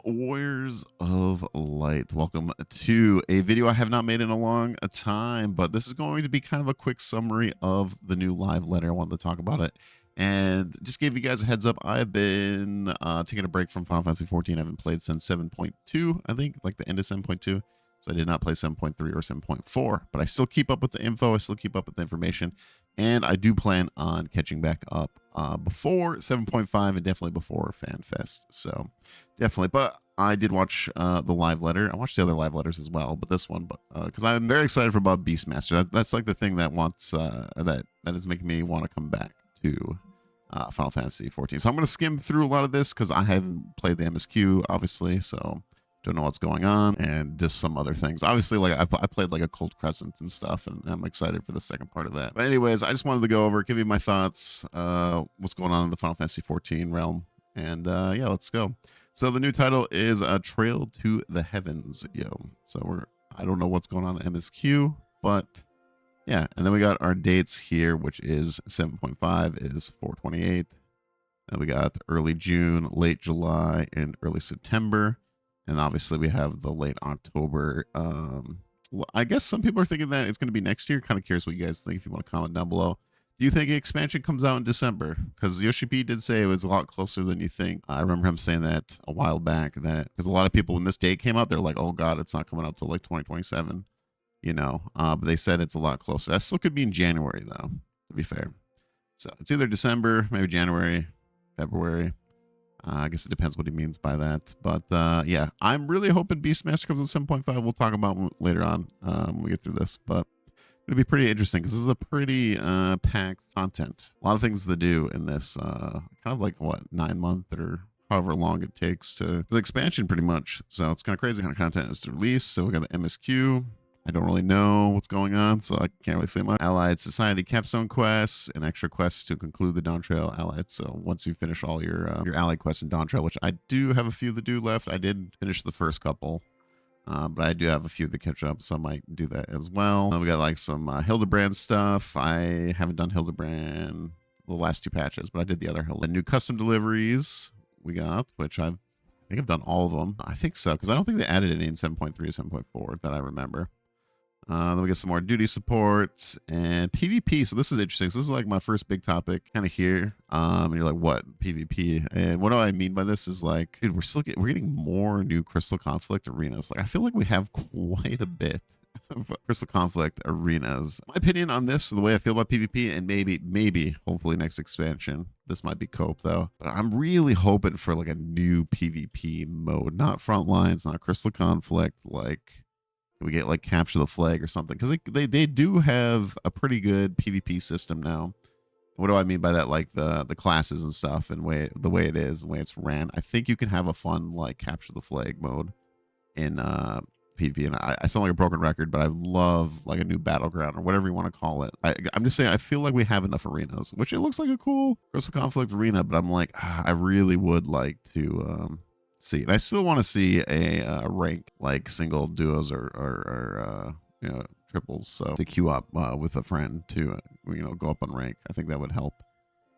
Warriors of Light? Welcome to a video I have not made in a long time, but this is going to be kind of a quick summary of the new live letter. I wanted to talk about it and just gave you guys a heads up. I've been taking a break from Final Fantasy 14. I haven't played since 7.2, I think, like the end of 7.2. So I did not play 7.3 or 7.4, but I still keep up with the info. I still keep up with the information, and I do plan on catching back up before 7.5 and definitely before FanFest. So definitely, but I did watch the live letter. I watched the other live letters as well, but this one, because I'm very excited for about Beastmaster. That's like the thing that wants that is making me want to come back to Final Fantasy 14. So I'm going to skim through a lot of this because I haven't played the MSQ, obviously, so don't know what's going on, and just some other things. Obviously, like I played like a Cold Crescent and stuff, and I'm excited for the second part of that. But anyways, I just wanted to go over, give you my thoughts, what's going on in the Final Fantasy 14 realm, and yeah, let's go. So the new title is Trail to the Heavens, yo. So I don't know what's going on in MSQ, but yeah. And then we got our dates here, which is 7.5 is 4/28. And we got early June, late July, and early September. And obviously we have the late October. I guess some people are thinking that it's going to be next year. Kind of curious what you guys think if you want to comment down below. Do you think the expansion comes out in December? Because Yoshi P did say it was a lot closer than you think. I remember him saying that a while back, that because a lot of people when this date came out, they're like, oh God, it's not coming out till like 2027, you know, but they said it's a lot closer. That still could be in January though, to be fair. So it's either December, maybe January, February. I guess it depends what he means by that. But yeah, I'm really hoping Beastmaster comes in 7.5. We'll talk about later on when we get through this. But it'll be pretty interesting because this is a pretty packed content. A lot of things to do in this kind of like, what, 9-month or however long it takes to the expansion pretty much. So it's kind of crazy how content is to release. So we got the MSQ. I don't really know what's going on, so I can't really say much. Allied Society capstone quests and extra quests to conclude the Dawn Trail Allied. So once you finish all your Allied quests in Dawn Trail, which I do have a few to do left. I did finish the first couple, but I do have a few to catch up, so I might do that as well. We got like some Hildebrand stuff. I haven't done Hildebrand the last 2 patches, but I did the other Hildebrand. New custom deliveries we got, which I think I've done all of them. I think so, because I don't think they added any in 7.3 or 7.4 that I remember. Then we get some more duty support and PvP. So this is interesting. So this is like my first big topic kind of here. And you're like, what PvP? And what do I mean by this is like, dude, we're getting more new Crystal Conflict arenas. Like I feel like we have quite a bit of Crystal Conflict arenas. My opinion on this, the way I feel about PvP, and maybe hopefully next expansion, this might be cope though, but I'm really hoping for like a new PvP mode, not front lines, not Crystal Conflict, like we get like capture the flag or something, because they do have a pretty good PvP system now. What do I mean by that? Like the classes and stuff, and the way it is, the way it's ran. I think you can have a fun like capture the flag mode in PvP. And I sound like a broken record, but I love like a new battleground or whatever you want to call it. I'm just saying I feel like we have enough arenas, which it looks like a cool Crystal Conflict arena, but I'm like I really would like to see, and I still want to see a rank like single duos or you know, triples, so to queue up with a friend to you know, go up on rank. I think that would help,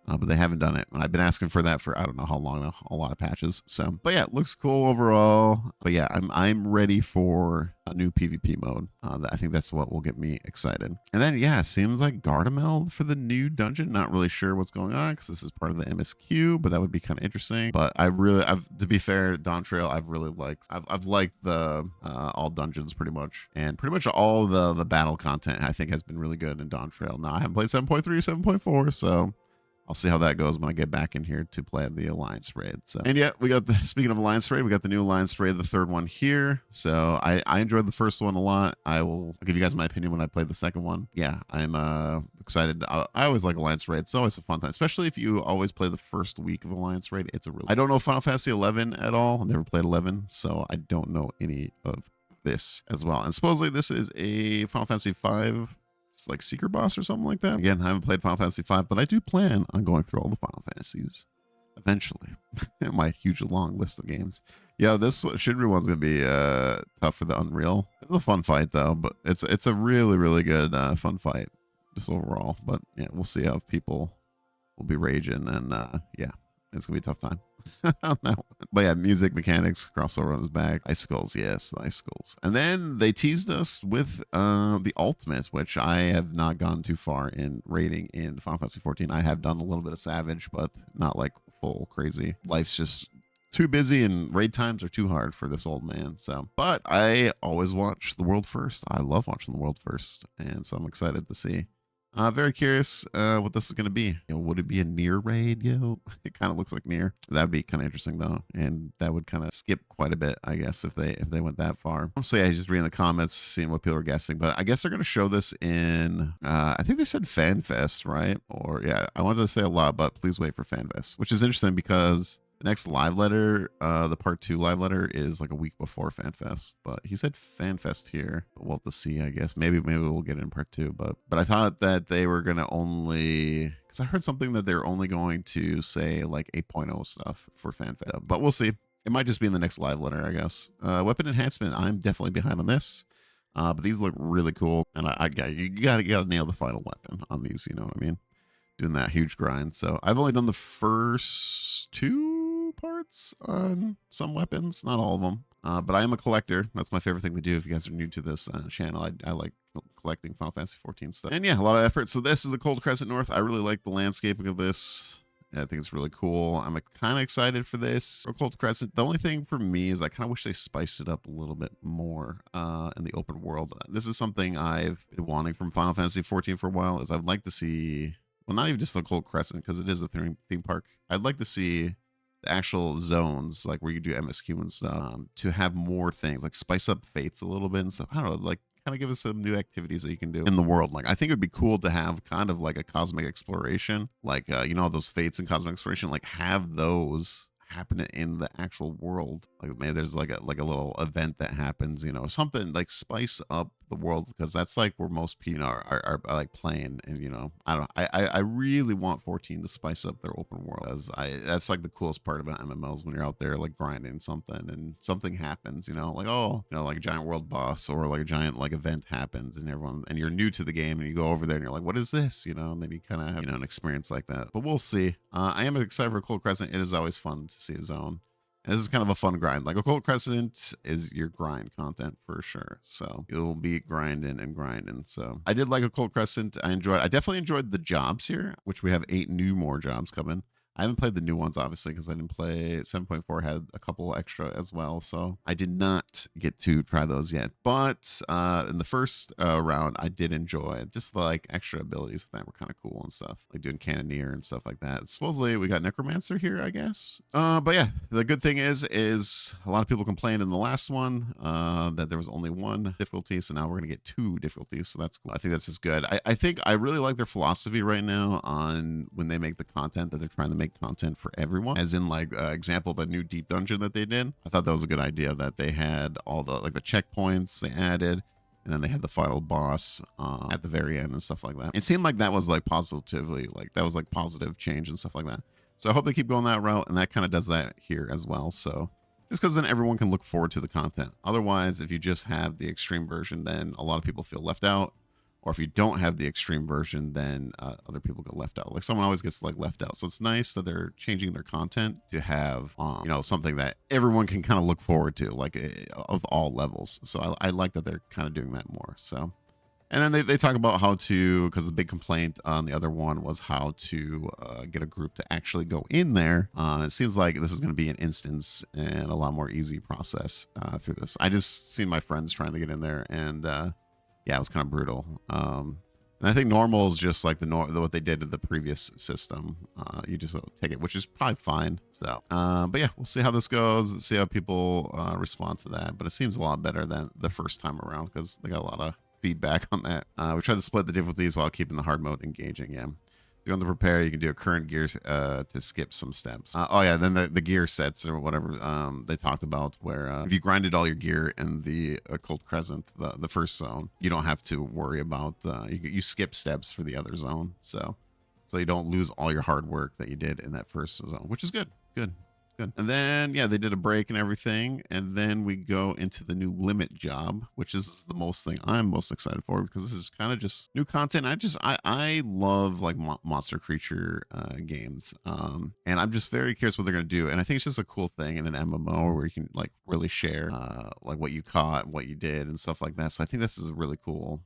but they haven't done it, and I've been asking for that for I don't know how long, a lot of patches. So but yeah, it looks cool overall. But yeah, I'm ready for a new PvP mode. I think that's what will get me excited. And then yeah, seems like Gargamel for the new dungeon. Not really sure what's going on because this is part of the MSQ, but that would be kind of interesting. But I've to be fair, Dawn Trail I've liked the all dungeons pretty much, and pretty much all the battle content I think has been really good in Dawn Trail. Now I haven't played 7.3 or 7.4, so I'll see how that goes when I get back in here to play the Alliance raid. So, and yeah, we got speaking of Alliance raid, we got the new Alliance raid, the 3rd one here. So I enjoyed the first one a lot. I'll give you guys my opinion when I play the second one. Yeah, I'm excited. I always like Alliance raid. It's always a fun time, especially if you always play the first week of Alliance raid. I don't know Final Fantasy 11 at all. I've never played 11, so I don't know any of this as well. And supposedly this is a Final Fantasy 5. It's like Secret Boss or something like that. Again, I haven't played Final Fantasy 5, but I do plan on going through all the Final Fantasies eventually. My huge long list of games. Yeah, this Shinru one's gonna be tough for the Unreal. It's a fun fight though, but it's a really good fun fight just overall. But yeah, we'll see how people will be raging, and yeah, it's gonna be a tough time. on that one. But yeah, music, mechanics, crossover on his back, icicles, yes, the icicles. And then they teased us with the ultimate, which I have not gone too far in raiding in Final Fantasy 14. I have done a little bit of Savage, but not like full crazy. Life's just too busy and raid times are too hard for this old man. So, but I always watch the world first. I love watching the world first, and so I'm excited to see. Very curious what this is going to be. You know, would it be a near raid? Yo, it kind of looks like near. That'd be kind of interesting though, and that would kind of skip quite a bit, I guess, if they went that far. So yeah, just reading the comments, seeing what people are guessing. But I guess they're going to show this in. I think they said FanFest, right? Or yeah, I wanted to say a lot, but please wait for FanFest, which is interesting because the next live letter, the part 2 live letter is like a week before FanFest, but he said FanFest here. We'll have to see, I guess. Maybe we'll get it in part 2, but I thought that they were gonna only, because I heard something that they're only going to say like 8.0 stuff for FanFest, but we'll see. It might just be in the next live letter, I guess. Weapon enhancement, I'm definitely behind on this. But these look really cool, and you gotta nail the final weapon on these. You know what I mean? Doing that huge grind. So I've only done the first 2 parts on some weapons, not all of them. But I am a collector. That's my favorite thing to do. If you guys are new to this channel, I like collecting Final Fantasy 14 stuff. And yeah, a lot of effort. So this is the Cold Crescent North. I really like the landscaping of this. I think it's really cool. I'm kind of excited for this. Cold Crescent. The only thing for me is I kind of wish they spiced it up a little bit more in the open world. This is something I've been wanting from Final Fantasy 14 for a while. Is I'd like to see, well, not even just the Cold Crescent, because it is a theme park. I'd like to see the actual zones, like where you do MSQ and stuff, to have more things, like spice up fates a little bit and stuff. I don't know, like kind of give us some new activities that you can do in the world. Like I think it'd be cool to have kind of like a cosmic exploration, like you know, those fates and cosmic exploration, like have those happen in the actual world. Like maybe there's like a little event that happens, you know, something like spice up the world, because that's like where most people are like playing. And you know, I don't know, I really want 14 to spice up their open world, as that's like the coolest part about MMOs, when you're out there like grinding something and something happens, you know, like, oh, you know, like a giant world boss or like a giant like event happens, and you're new to the game and you go over there and you're like, what is this, you know, and then you kind of have, you know, an experience like that. But we'll see. I am excited for Cold Crescent. It is always fun to see a zone. And this is kind of a fun grind. Like a Cold Crescent is your grind content for sure. So you'll be grinding and grinding. So I did like a Cold Crescent. I definitely enjoyed the jobs here, which we have 8 more jobs coming. I haven't played the new ones, obviously, because I didn't play 7.4, had a couple extra as well. So I did not get to try those yet. But in the first round, I did enjoy just the like extra abilities that were kind of cool and stuff, like doing Cannoneer and stuff like that. Supposedly we got Necromancer here, I guess. But yeah, the good thing is a lot of people complained in the last one that there was only 1 difficulty. So now we're going to get 2 difficulties. So that's cool. I think that's just good. I think I really like their philosophy right now on when they make the content, that they're trying to make content for everyone, as in like example, the new deep dungeon that they did. I thought that was a good idea, that they had all the like the checkpoints they added, and then they had the final boss at the very end and stuff like that. It seemed like that was like positively, like that was like positive change and stuff like that. So I hope they keep going that route, and that kind of does that here as well. So just because then everyone can look forward to the content. Otherwise, if you just have the extreme version, then a lot of people feel left out. Or if you don't have the extreme version, then other people get left out. Like someone always gets like left out. So it's nice that they're changing their content to have, you know, something that everyone can kind of look forward to, like of all levels. So I like that they're kind of doing that more. So, and then they talk about how to, because the big complaint on the other one was how to get a group to actually go in there. It seems like this is going to be an instance and a lot more easy process through this. I just seen my friends trying to get in there, and yeah, it was kind of brutal. And I think normal is just like what they did to the previous system. You just take it, which is probably fine. So, but yeah, we'll see how this goes, see how people respond to that. But it seems a lot better than the first time around, because they got a lot of feedback on that. We tried to split the difficulties while keeping the hard mode engaging. Yeah. If you want to prepare, you can do a current gear to skip some steps. Oh yeah, then the gear sets or whatever they talked about, where if you grinded all your gear in the Cold Crescent, the first zone, you don't have to worry about you skip steps for the other zone, so you don't lose all your hard work that you did in that first zone, which is good. Good. And then, yeah, they did a break and everything. And then we go into the new limit job, which is the most thing I'm most excited for because this is kind of just new content. I love like monster creature games. And I'm just very curious what they're going to do. And I think it's just a cool thing in an MMO where you can like really share like what you caught, what you did, and stuff like that. So I think this is really cool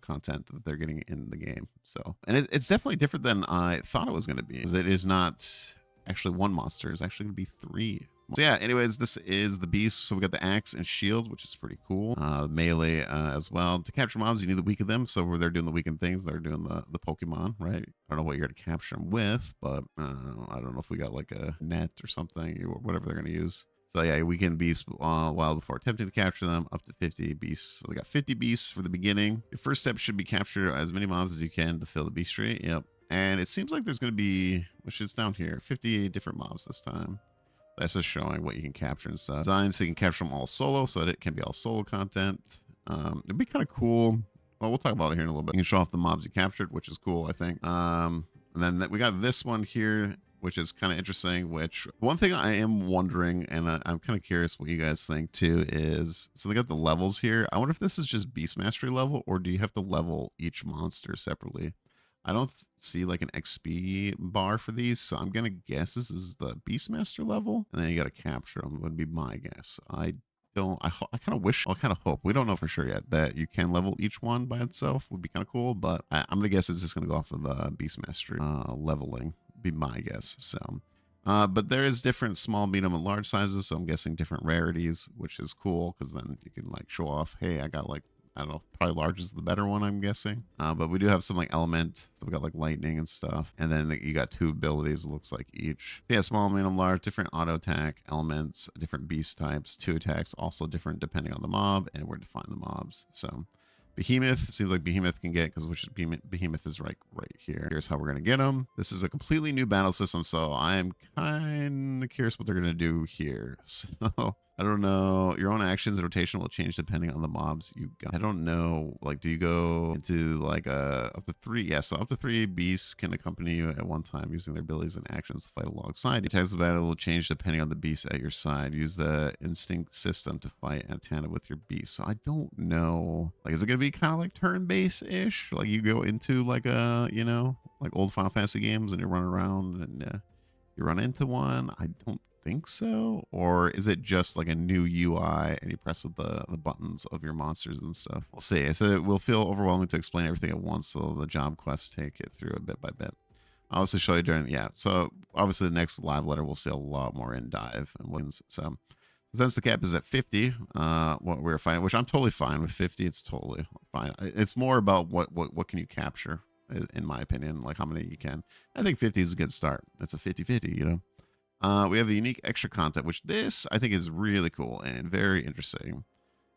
content that they're getting in the game. So, and it's definitely different than I thought it was going to be because it is not actually one monster, is actually going to be 3. So yeah, anyways, this is the beast. So we got the axe and shield, which is pretty cool. Melee as well. To capture mobs, you need the weaken them. So where they're doing the weakened things, they're doing the Pokemon, right? I don't know what you're going to capture them with, but I don't know if we got like a net or something or whatever they're going to use. So yeah, weaken beasts while before attempting to capture them, up to 50 beasts. So they got 50 beasts for the beginning. Your first step should be capture as many mobs as you can to fill the beast tree. Yep. And it seems like there's going to be, which is down here, 50 different mobs this time. That's just showing what you can capture and stuff. Design so you can capture them all solo, so that it can be all solo content. It'd be kind of cool. Well, we'll talk about it here in a little bit. You can show off the mobs you captured, which is cool, I think. And then we got this one here, which is kind of interesting, which one thing I am wondering, and I'm kind of curious what you guys think too, is, so they got the levels here. I wonder if this is just beast mastery level, or do you have to level each monster separately? I don't see like an XP bar for these, so I'm gonna guess this is the Beastmaster level, and then you gotta capture them. Would be my guess. I don't. I kind of wish. I kind of hope. We don't know for sure yet that you can level each one by itself. Would be kind of cool, but I'm gonna guess it's just gonna go off of the Beastmaster leveling. Be my guess. So. But there is different small, medium, and large sizes, so I'm guessing different rarities, which is cool because then you can like show off, hey, I got like, I don't know, probably large is the better one, I'm guessing. But we do have some like element, so we got like lightning and stuff, and then you got 2 abilities, it looks like each. Yeah, small, medium, large, different auto attack, elements, different beast types, 2 attacks, also different depending on the mob and where to find the mobs. So Behemoth, seems like Behemoth can get, because which Behemoth is right here. Here's how we're going to get them. This is a completely new battle system, so I'm kind of curious what they're going to do here. So I don't know. Your own actions and rotation will change depending on the mobs you got. I don't know. Like, do you go into like up to 3? Yeah, so up to 3 beasts can accompany you at one time using their abilities and actions to fight alongside. Your attacks of battle will change depending on the beast at your side. Use the instinct system to fight in tandem with your beast. So I don't know. Like, is it going to be kind of like turn-based-ish? Like you go into like a, you know, like old Final Fantasy games and you run around and you run into one? I don't think so. Or is it just like a new UI and you press with the buttons of your monsters and stuff? We'll see. I said it will feel overwhelming to explain everything at once, so the job quests take it through a bit by bit. I'll also show you during, yeah, so obviously the next live letter will see a lot more in dive and wins. So since the cap is at 50, what we're finding, which I'm totally fine with 50, it's totally fine. It's more about what can you capture, in my opinion, like how many you can. I think 50 is a good start. It's a 50-50, you know. We have a unique extra content, which this I think is really cool and very interesting.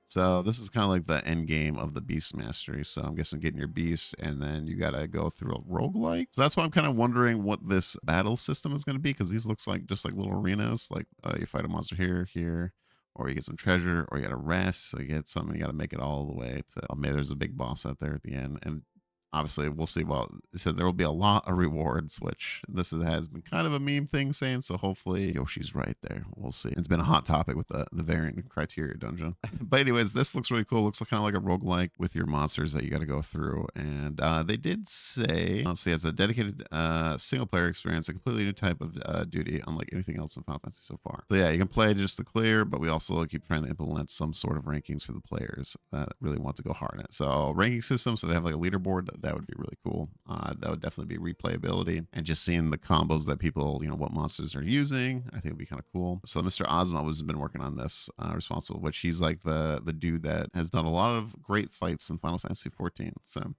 So this is kind of like the end game of the beast mastery. So I'm guessing getting your beast, and then you got to go through a roguelike. So that's why I'm kind of wondering what this battle system is going to be, because these looks like just like little arenas. Like you fight a monster here, or you get some treasure, or you got to rest. So you get something, you got to make it all the way to, oh, maybe there's a big boss out there at the end. And obviously we'll see. Well, it said there will be a lot of rewards, which has been kind of a meme thing saying, so hopefully Yoshi's right there. We'll see. It's been a hot topic with the variant criteria dungeon. But anyways, this looks really cool. Looks kind of like a roguelike with your monsters that you got to go through. And they did say, let's see, it's a dedicated single player experience, a completely new type of duty, unlike anything else in Final Fantasy so far. So yeah, you can play just to clear, but we also keep trying to implement some sort of rankings for the players that really want to go hard at it. So ranking system, so they have like a leaderboard. That would be really cool. That would definitely be replayability, and just seeing the combos that people, you know, what monsters are using, I think would be kind of cool. So Mr. Ozma has been working on this, responsible, which he's like the dude that has done a lot of great fights in Final Fantasy 14. So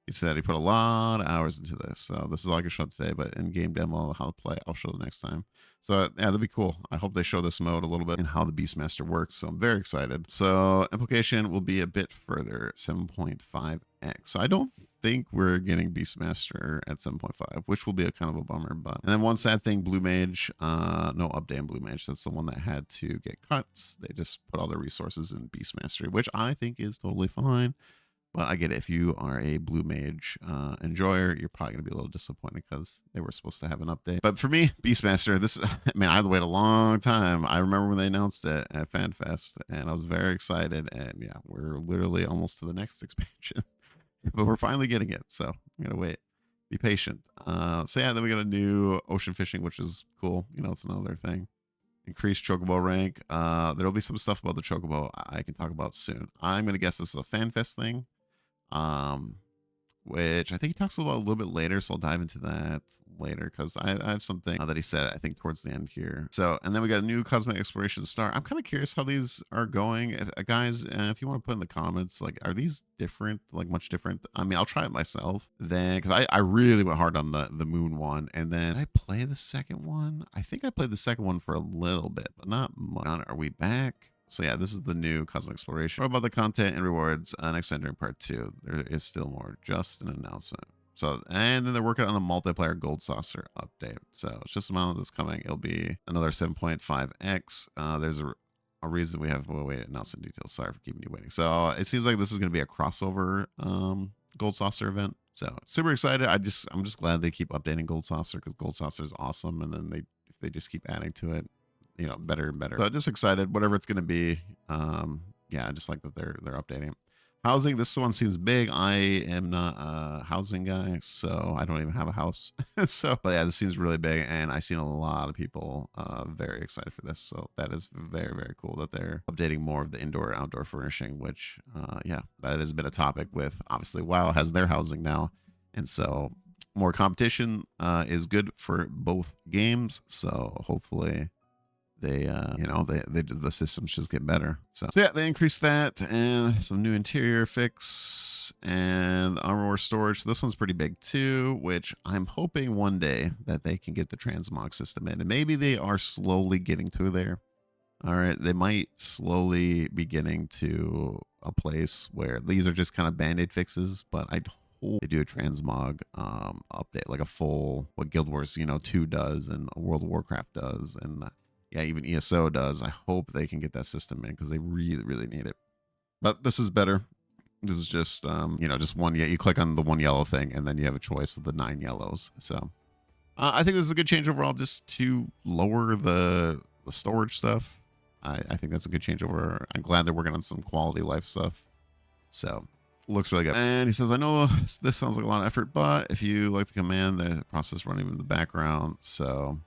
he said he put a lot of hours into this. So this is all I can show today, but in game demo, how to play, I'll show the next time. So yeah, that'd be cool. I hope they show this mode a little bit and how the Beastmaster works. So I'm very excited. So implication will be a bit further, 7.5x. So I don't think we're getting Beastmaster at 7.5, which will be a kind of a bummer. But and then one sad thing, Blue Mage, no update on Blue Mage. That's the one that had to get cut. They just put all their resources in Beastmastery, which I think is totally fine. But I get it. If you are a Blue Mage enjoyer, you're probably going to be a little disappointed because they were supposed to have an update. But for me, Beastmaster, this, man, I had to wait a long time. I remember when they announced it at FanFest, and I was very excited. And yeah, we're literally almost to the next expansion, but we're finally getting it. So I'm going to wait. Be patient. So yeah, then we got a new ocean fishing, which is cool. You know, it's another thing. Increased chocobo rank. There'll be some stuff about the chocobo I can talk about soon. I'm going to guess this is a FanFest thing. Which I think he talks about a little bit later, so I'll dive into that later because I have something that he said I think towards the end here. So, and then we got a new cosmic exploration star. I'm kind of curious how these are going, guys. If you want to put in the comments, like, are these different, like much different? I mean, I'll try it myself then because I really went hard on the moon one, and then I play the second one. I think I played the second one for a little bit, but not much. Are we back? So yeah, this is the new cosmic exploration. What about the content and rewards? Next entering part 2. There is still more. Just an announcement. So, and then they're working on a multiplayer gold saucer update. So it's just a amount that's coming. It'll be another 7.5x. There's a reason we have wait announcement details. Sorry for keeping you waiting. So it seems like this is going to be a crossover gold saucer event. So super excited. I'm just glad they keep updating gold saucer because gold saucer is awesome. And then if they just keep adding to it, you know, better and better. So just excited, whatever it's going to be. Yeah, I just like that they're updating. Housing, this one seems big. I am not a housing guy, so I don't even have a house. So, but yeah, this seems really big, and I've seen a lot of people very excited for this. So that is very, very cool that they're updating more of the indoor outdoor furnishing, which yeah, that has been a topic with, obviously, WoW has their housing now, and so more competition is good for both games. So hopefully they you know, the systems just get better. So yeah, they increased that, and some new interior fix and armor storage. So this one's pretty big too, which I'm hoping one day that they can get the transmog system in, and maybe they are slowly getting to there. All right, they might slowly be getting to a place where these are just kind of band-aid fixes, but I hope they do a transmog update, like a full, what Guild Wars 2 does and World of Warcraft does, and yeah, even ESO does. I hope they can get that system in because they really, really need it. But this is better. This is just, just one. Yeah, you click on the one yellow thing, and then you have a choice of the 9 yellows. So I think this is a good change overall, just to lower the storage stuff. I think that's a good change over. I'm glad they're working on some quality life stuff. So looks really good. And he says, I know this sounds like a lot of effort, but if you like the command, the process running in the background. So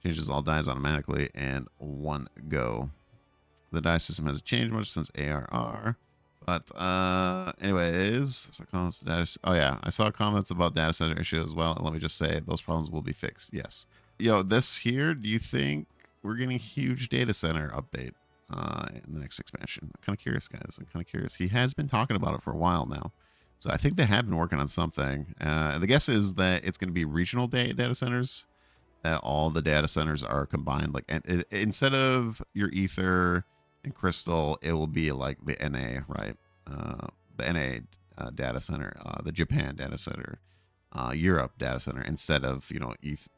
changes all dies automatically and one go. The die system hasn't changed much since ARR. But anyways, oh yeah, I saw comments about data center issue as well. And let me just say, those problems will be fixed. Yes. Yo, this here, do you think we're getting a huge data center update in the next expansion? I'm kind of curious, guys. I'm kind of curious. He has been talking about it for a while now. So I think they have been working on something. The guess is that it's going to be regional data centers, that all the data centers are combined. Like, and instead of your Ether and Crystal, it will be like the NA, right? The NA data center, the Japan data center, Europe data center, instead of,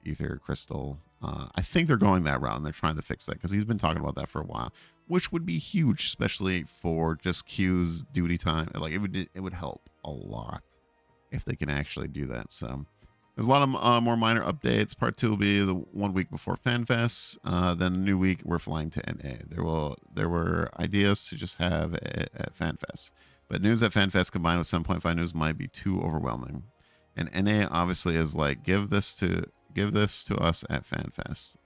Ether, Crystal. I think they're going that route, and they're trying to fix that because he's been talking about that for a while, which would be huge, especially for just Q's duty time. Like, it would help a lot if they can actually do that. So there's a lot of more minor updates. Part 2 will be the 1 week before FanFest. Then a new week, we're flying to NA. There were ideas to just have it at FanFest, but news at FanFest combined with 7.5 news might be too overwhelming. And NA obviously is like, give this to us at FanFest.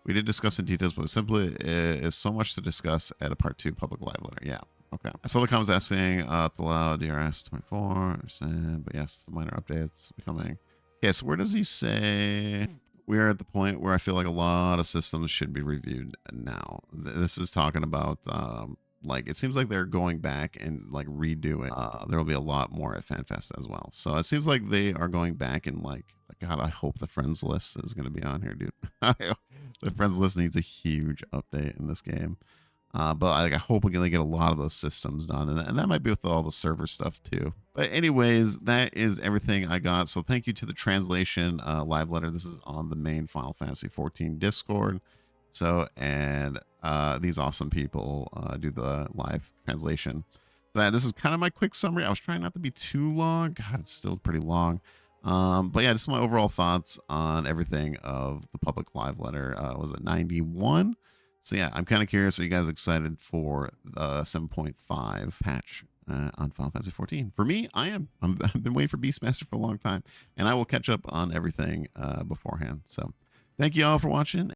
We did discuss in details, but simply is so much to discuss at a part 2 public live letter. Yeah. Okay. I saw the comments asking to allow DRS 24, but yes, the minor updates becoming. Okay, so where does he say we are at the point where I feel like a lot of systems should be reviewed now? This is talking about like, it seems like they're going back and like redoing. There will be a lot more at FanFest as well. So it seems like they are going back and like, God, I hope the friends list is going to be on here, dude. The friends list needs a huge update in this game. But I hope we're going to get a lot of those systems done. And that might be with all the server stuff too. But anyways, that is everything I got. So thank you to the translation live letter. This is on the main Final Fantasy 14 Discord. So, and these awesome people do the live translation. this is kind of my quick summary. I was trying not to be too long. God, it's still pretty long. But yeah, just my overall thoughts on everything of the public live letter. Was it 91? So yeah, I'm kind of curious. Are you guys excited for the 7.5 patch on Final Fantasy 14? For me, I am. I've been waiting for Beastmaster for a long time, and I will catch up on everything beforehand. So thank you all for watching.